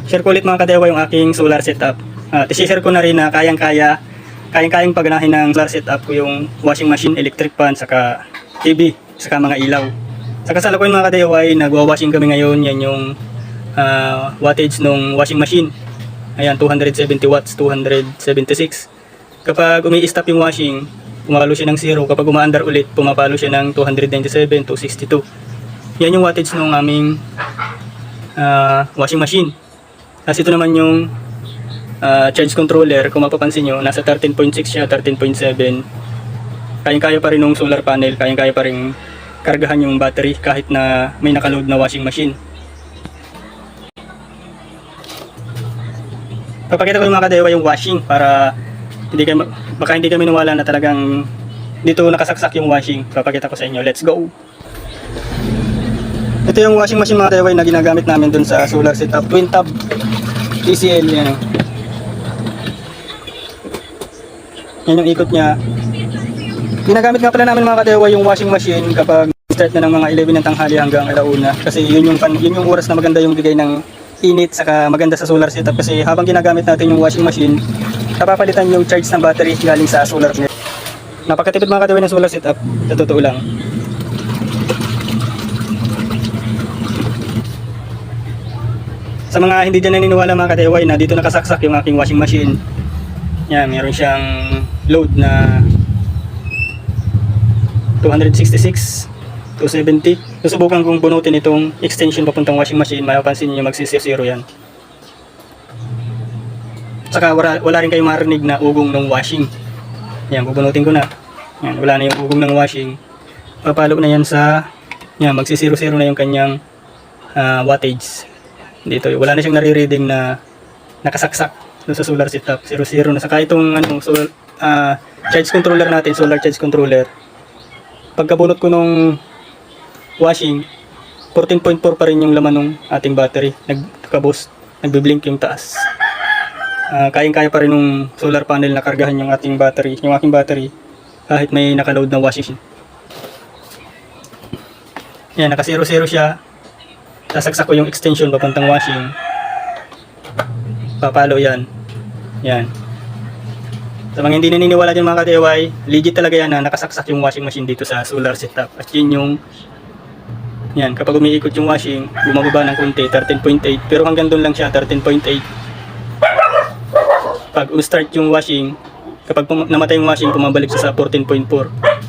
Share ko ulit mga kadewa yung aking solar setup. At i-share ko na rin na kayang-kayang paganahin ng solar setup ko yung washing machine, electric fan, saka TV, saka mga ilaw. Sa kasalukuyan mga kadewa ay nagwa-washing kami ngayon. Yan yung wattage ng washing machine. Ayan, 270 watts, 276. Kapag umi-stop yung washing, pumapalo siya ng 0. Kapag umaandar ulit, pumapalo siya ng 297, 262. Yan yung wattage ng aming washing machine. Tapos ito naman yung charge controller. Kung mapapansin nyo, nasa 13.6 siya, 13.7. Kayang-kaya pa rin ng solar panel, kayang-kaya pa rin kargahan yung battery kahit na may nakaload na washing machine. Papakita ko yung mga kadewa yung washing para baka hindi kami nawala na talagang dito nakasaksak yung washing. Papakita ko sa inyo. Let's go! Ito yung washing machine mga kadewa na ginagamit namin dun sa solar setup. Twin tub TCL yan. Yan yung ikot niya. Ginagamit nga pala namin mga kadewa yung washing machine kapag start na ng mga 11 ng tanghali hanggang alauna. Kasi yun yung oras na maganda yung bigay ng init saka maganda sa solar setup. Kasi habang ginagamit natin yung washing machine, napapalitan yung charge ng battery galing sa solar panel. Napakatipid mga kadewa ng solar setup. Sa totoo lang. Sa mga hindi dyan naniniwala mga kadewa na dito nakasaksak yung aking washing machine. Yan, meron siyang load na 266, 270. Susubukan kong bunutin itong extension papuntang washing machine. Mapapansin niyo magsi-0 yan. Saka wala rin kayong marinig na ugong ng washing. Yan, bubunutin ko na. Yan, wala na yung ugong ng washing. Papalo na yan sa, yan, magsi-0 na yung kanyang wattage. Dito, wala na siyang nare-reading na nakasaksak doon sa solar setup. 0 na. Saka itong charge controller natin, solar charge controller. Pagkabunot ko nung washing, 14.4 pa rin yung laman ng ating battery. Nagka-boost, nagbi-blink yung taas. Kayang-kaya pa rin ng solar panel na kargahan yung ating battery, yung aking battery, kahit may nakaload na washing machine. Yan, naka 0 siya. Sasaksak ko yung extension papuntang washing. Papalo yan. Yan. Sa mga hindi naniniwala dyan mga ka-DIY, legit talaga yan na nakasaksak yung washing machine dito sa solar setup. At yun yung, yan, kapag umiikot yung washing, bumababa ng konti, 13.8. Pero hanggang doon lang siya, 13.8. Pag start yung washing, kapag namatay yung washing, pumabalik siya sa 14.4.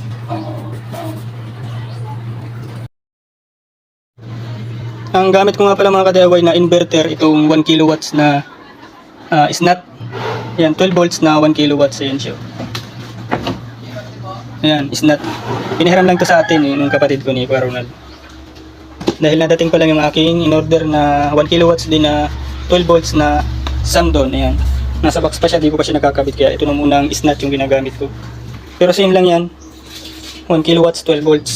Ang gamit ko nga pala mga ka-DIY na inverter, itong 1 kilowatts na snap. Yan, 12 volts na 1 kilowatts. Ayan siya. Ayan, snap. Pinahiram lang to sa atin ng kapatid ko ni Kuya Ronald. Dahil nadating pa lang yung aking in-order na 1 kilowatts din na 12 volts na Samdon. Ayan. Nasa box pa siya, di ko pa siya nakakabit. Kaya ito na munang snap yung ginagamit ko. Pero same lang yan. 1 kilowatts, 12 volts.